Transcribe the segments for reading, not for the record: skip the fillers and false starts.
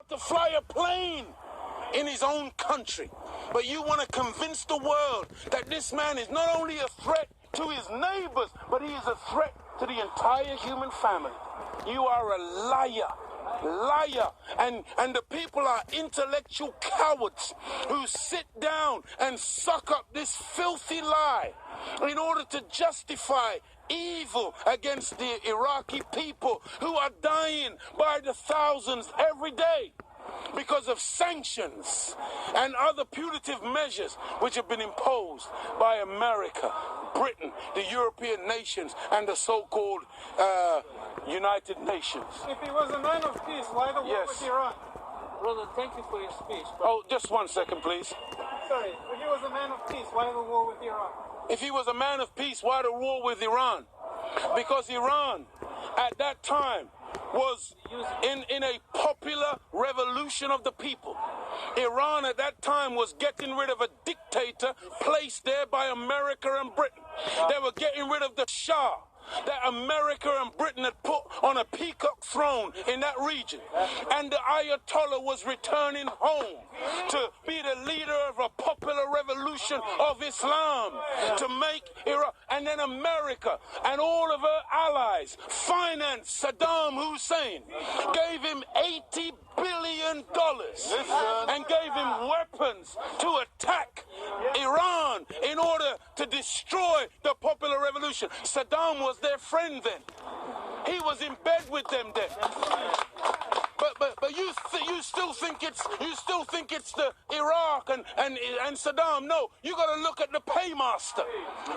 allowed to fly a plane in his own country. But you want to convince the world that this man is not only a threat to his neighbors, but he is a threat to the entire human family. You are a liar. Liar. And the people are intellectual cowards who sit down and suck up this filthy lie in order to justify evil against the Iraqi people who are dying by the thousands every day because of sanctions and other punitive measures which have been imposed by America, Britain, the European nations, and the so-called United Nations. If he was a man of peace, why the war with Iran? Brother, thank you for your speech. Oh, just 1 second, please. Sorry, if he was a man of peace, why the war with Iran? If he was a man of peace, why the war with Iran? Because Iran, at that time, was in a popular revolution of the people. Iran at that time was getting rid of a dictator placed there by America and Britain. They were getting rid of the Shah that America and Britain had put on a peacock throne in that region. And the Ayatollah was returning home to be the leader of a popular revolution of Islam to make Iraq. And then America and all of her allies financed Saddam Hussein, gave him $80 billion and gave him weapons to attack Iran in order to destroy the popular revolution. Saddam was their friend then. He was in bed with them then. But you still think it's the Iraq and Saddam. No, you got to look at the paymaster.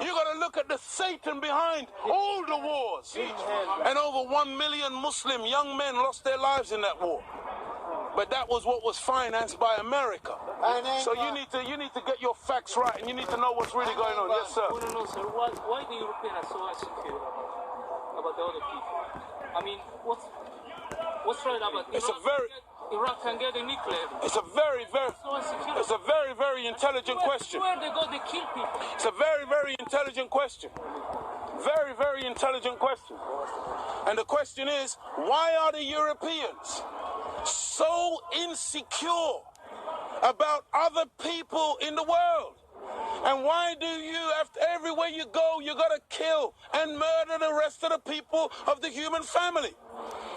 You got to look at the Satan behind all the wars. And over 1 million Muslim young men lost their lives in that war. But that was what was financed by America. So you need to get your facts right, and you need to know what's really going on. Yes, sir. I want to know, sir, why the Europeans are so insecure about the other people? I mean, what's right about Iraq can get a nuclear? It's a very, very intelligent question. Where they go, they kill people. It's a very, very intelligent question. Very, very intelligent question. And the question is, why are the Europeans so insecure about other people in the world? And why do you, after everywhere you go, you gotta kill and murder the rest of the people of the human family?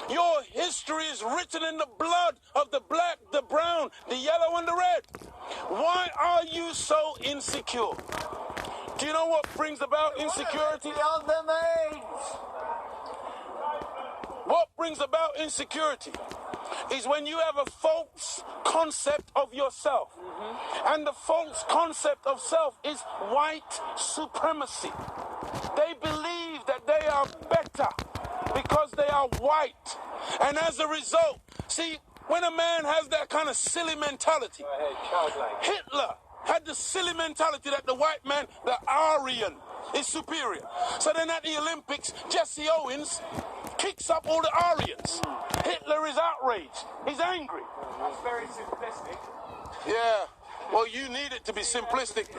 Your history is written in the blood of the black, the brown, the yellow, and the red. Why are you so insecure? Do you know what brings about insecurity? What brings about insecurity is when you have a false concept of yourself. And the false concept of self is white supremacy. They believe that they are better because they are white. And as a result, see, when a man has that kind of silly mentality, Hitler had the silly mentality that the white man, the Aryan, is superior. So then at the Olympics, Jesse Owens kicks up all the Aryans. Hitler is outraged. He's angry. That's very simplistic. Yeah. Well, you need it to be simplistic.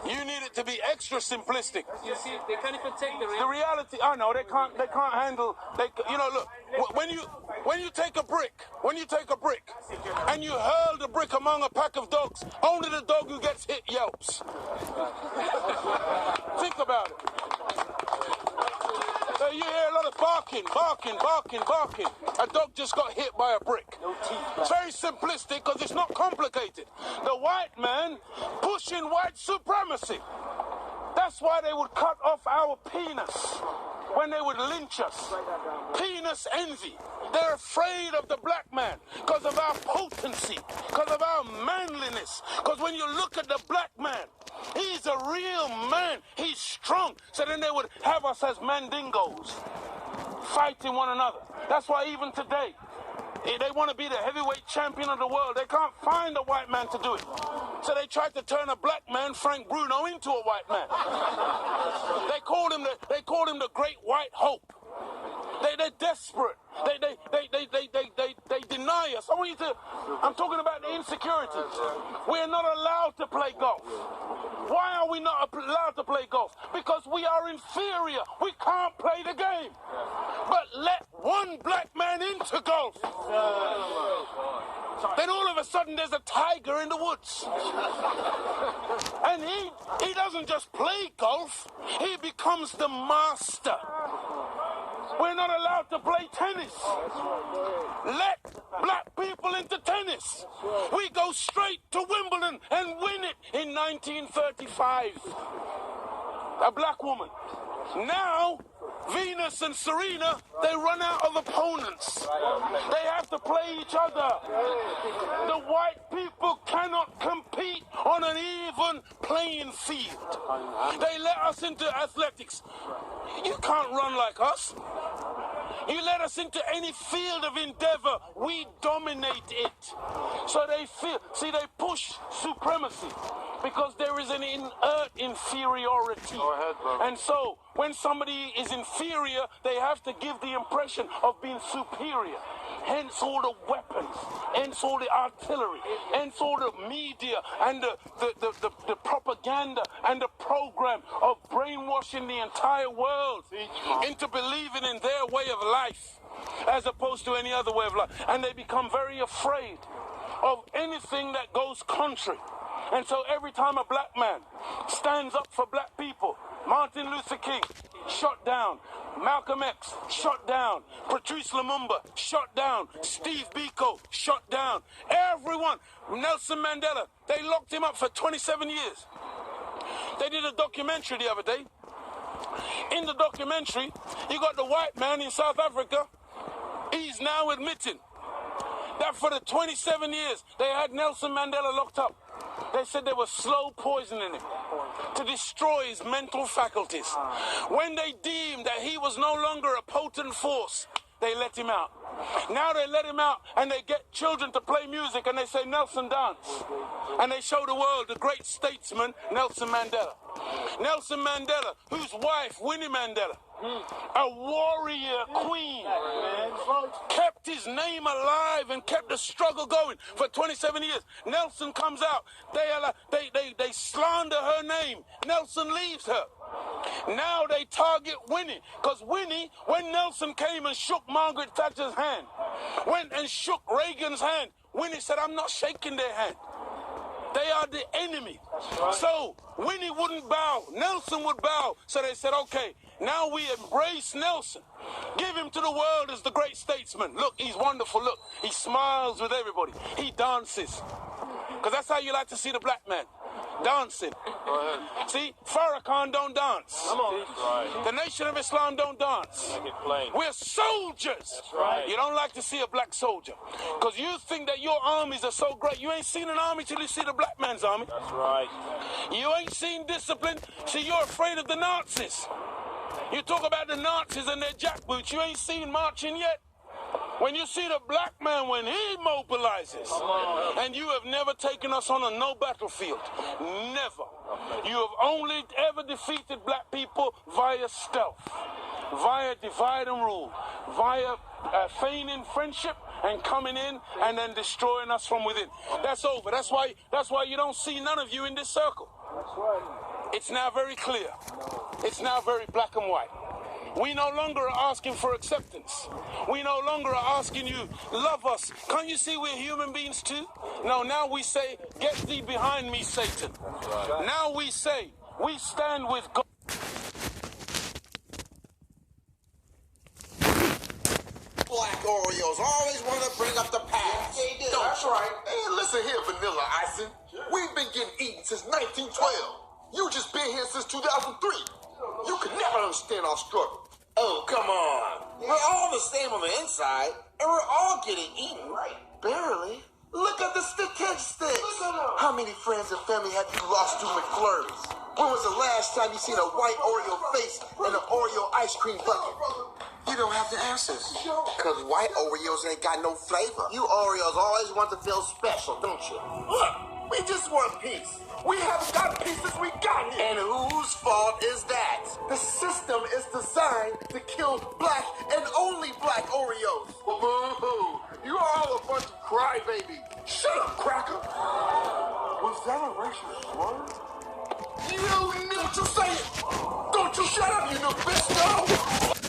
You need it to be extra simplistic. You see, they can't even take the reality. I know they can't handle. You know, look. When you take a brick, and you hurl the brick among a pack of dogs, only the dog who gets hit yelps. Think about it. So you hear a lot of barking. A dog just got hit by a brick. It's very simplistic because it's not complicated. The white man pushing white supremacy. That's why they would cut off our penis when they would lynch us. Penis envy. They're afraid of the black man because of our potency, because of our manliness. Because when you look at the black man, he's a real man. He's strong. So then they would have us as mandingos, fighting one another. That's why even today, they want to be the heavyweight champion of the world. They can't find a white man to do it. So they tried to turn a black man, Frank Bruno, into a white man. They called him the Great White Hope. They're desperate. They deny us. I'm talking about the insecurities. We're not allowed to play golf. Why are we not allowed to play golf? Because we are inferior. We can't play the game. But let one black man into golf. Then all of a sudden there's a tiger in the woods. And he doesn't just play golf, he becomes the master. We're not allowed to play tennis. Let black people into tennis. We go straight to Wimbledon and win it in 1935. A black woman. Now, Venus and Serena, they run out of opponents. They have to play each other. The white people cannot compete on an even playing field. They let us into athletics. You can't run like us. You let us into any field of endeavor, we dominate it. So they they push supremacy because there is an inert inferiority. Go ahead, brother. And so when somebody is inferior, they have to give the impression of being superior. Hence all the weapons, hence all the artillery, hence all the media and the propaganda and the program of brainwashing the entire world into believing in their way of life as opposed to any other way of life. And they become very afraid of anything that goes contrary. And so every time a black man stands up for black people, Martin Luther King, shot down. Malcolm X, shot down. Patrice Lumumba, shot down. Steve Biko, shot down. Everyone. Nelson Mandela, they locked him up for 27 years. They did a documentary the other day. In the documentary, you got the white man in South Africa. He's now admitting that for the 27 years they had Nelson Mandela locked up. They said they were slow poisoning him to destroy his mental faculties. When they deemed that he was no longer a potent force, they let him out. Now they let him out and they get children to play music and they say, Nelson dance. And they show the world the great statesman, Nelson Mandela. Nelson Mandela, whose wife, Winnie Mandela, a warrior queen, kept his name alive and kept the struggle going for 27 years. Nelson comes out, they slander her name. Nelson leaves her. Now they target Winnie, because Winnie, when Nelson came and shook Margaret Thatcher's hand, went and shook Reagan's hand, Winnie said, I'm not shaking their hand. They are the enemy. So Winnie wouldn't bow. Nelson would bow. So they said, okay, now we embrace Nelson. Give him to the world as the great statesman. Look, he's wonderful. Look, he smiles with everybody. He dances. Because that's how you like to see the black man. Dancing. See, Farrakhan don't dance. Come on. Right. The Nation of Islam don't dance. Make it plain. We're soldiers. That's right. You don't like to see a black soldier. Because you think that your armies are so great. You ain't seen an army till you see the black man's army. That's right. You ain't seen discipline. See, you're afraid of the Nazis. You talk about the Nazis and their jackboots. You ain't seen marching yet. When you see the black man when he mobilizes, and you have never taken us on a no battlefield, never. You have only ever defeated black people via stealth, via divide and rule, via feigning friendship and coming in and then destroying us from within. That's over. That's why you don't see none of you in this circle. It's now very clear. It's now very black and white. We no longer are asking for acceptance. We no longer are asking you, love us. Can't you see we're human beings too? No, now we say, get thee behind me, Satan. Right. Now we say, we stand with God. Black Oreos always want to bring up the past. Yes, they do. That's right. Hey, listen here, Vanilla Icing. We've been getting eaten since 1912. You just been here since 2003. You could never understand our struggle. Oh, come on. We're all the same on the inside, and we're all getting eaten, right? Barely. Look at the statistics. How many friends and family have you lost to McFlurries? When was the last time you seen a white Oreo face in an Oreo ice cream bucket? You don't have the answers. Because white Oreos ain't got no flavor. You Oreos always want to feel special, don't you? Look, we just want peace. We haven't got peace since we got here. And whose fault is that? The system is designed to kill black and only black Oreos. Boo-hoo. You're all a bunch of crybabies. Shut up, cracker. Was that a racial slur? You know what you saying? Don't you shut up, you Nabisco!